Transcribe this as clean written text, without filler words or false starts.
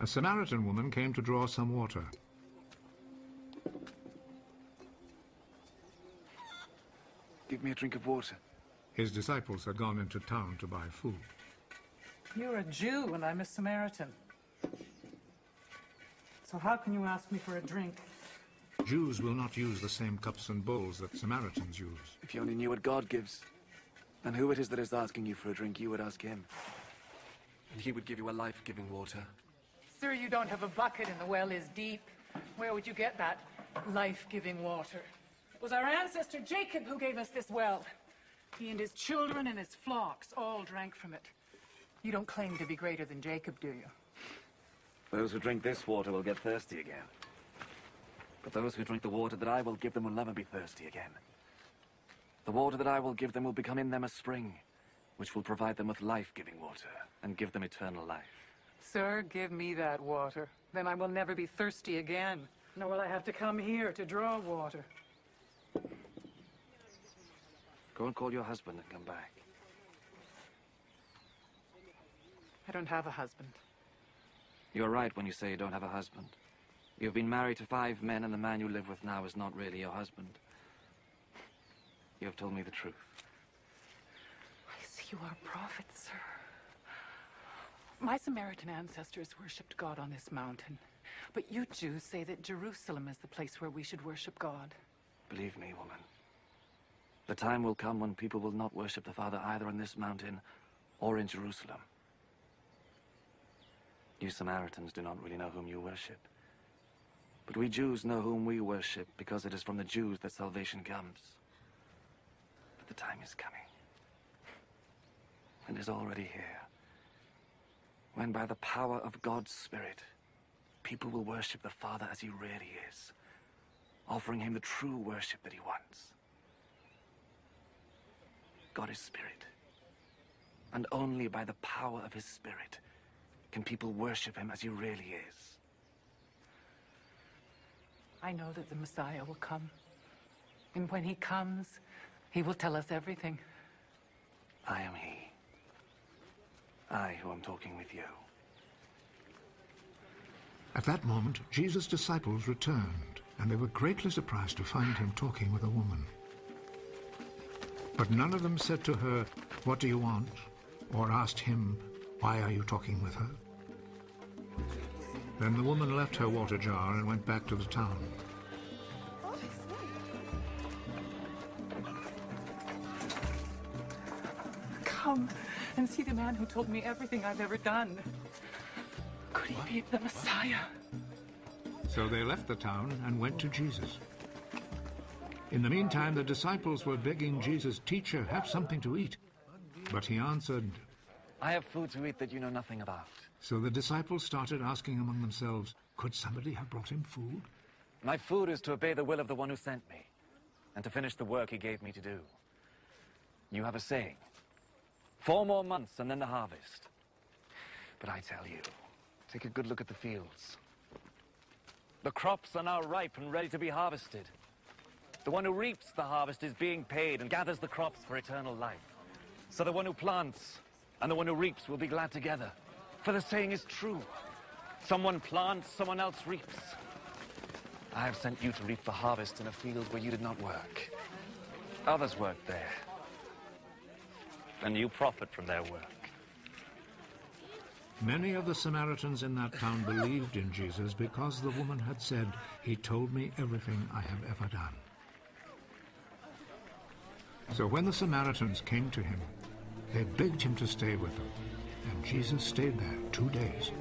A Samaritan woman came to draw some water. Give me a drink of water. His disciples had gone into town to buy food. You're a Jew and I'm a Samaritan. So how can you ask me for a drink? Jews will not use the same cups and bowls that Samaritans use. If you only knew what God gives, and who it is that is asking you for a drink, you would ask him. And he would give you a life-giving water. Sir, you don't have a bucket and the well is deep. Where would you get that life-giving water? It was our ancestor Jacob who gave us this well. He and his children and his flocks all drank from it. You don't claim to be greater than Jacob, do you? Those who drink this water will get thirsty again. But those who drink the water that I will give them will never be thirsty again. The water that I will give them will become in them a spring, which will provide them with life-giving water and give them eternal life. Sir, give me that water. Then I will never be thirsty again. Nor will I have to come here to draw water. Go and call your husband and come back. I don't have a husband. You're right when you say you don't have a husband. You've been married to 5 men, and the man you live with now is not really your husband. You have told me the truth. I see you are a prophet, sir. My Samaritan ancestors worshipped God on this mountain. But you Jews say that Jerusalem is the place where we should worship God. Believe me, woman. The time will come when people will not worship the Father either on this mountain or in Jerusalem. You Samaritans do not really know whom you worship. But we Jews know whom we worship because it is from the Jews that salvation comes. But the time is coming, and is already here, when by the power of God's Spirit, people will worship the Father as he really is, offering him the true worship that he wants. God is Spirit, and only by the power of his Spirit can people worship him as he really is. I know that the Messiah will come. And when he comes, he will tell us everything. I am he. I who am talking with you. At that moment, Jesus' disciples returned, and they were greatly surprised to find him talking with a woman. But none of them said to her, "What do you want?" or asked him, "Why are you talking with her?" Then the woman left her water jar and went back to the town. Come and see the man who told me everything I've ever done. Could he be the Messiah? So they left the town and went to Jesus. In the meantime, the disciples were begging Jesus, "Teacher, have something to eat." But he answered, I have food to eat that you know nothing about. So the disciples started asking among themselves, could somebody have brought him food? My food is to obey the will of the one who sent me, and to finish the work he gave me to do. You have a saying, 4 more months and then the harvest. But I tell you, take a good look at the fields. The crops are now ripe and ready to be harvested. The one who reaps the harvest is being paid and gathers the crops for eternal life. So the one who plants and the one who reaps will be glad together. For the saying is true. Someone plants, someone else reaps. I have sent you to reap the harvest in a field where you did not work. Others worked there, and you profit from their work. Many of the Samaritans in that town believed in Jesus because the woman had said, "He told me everything I have ever done." So when the Samaritans came to him, they begged him to stay with them, and Jesus stayed there 2 days.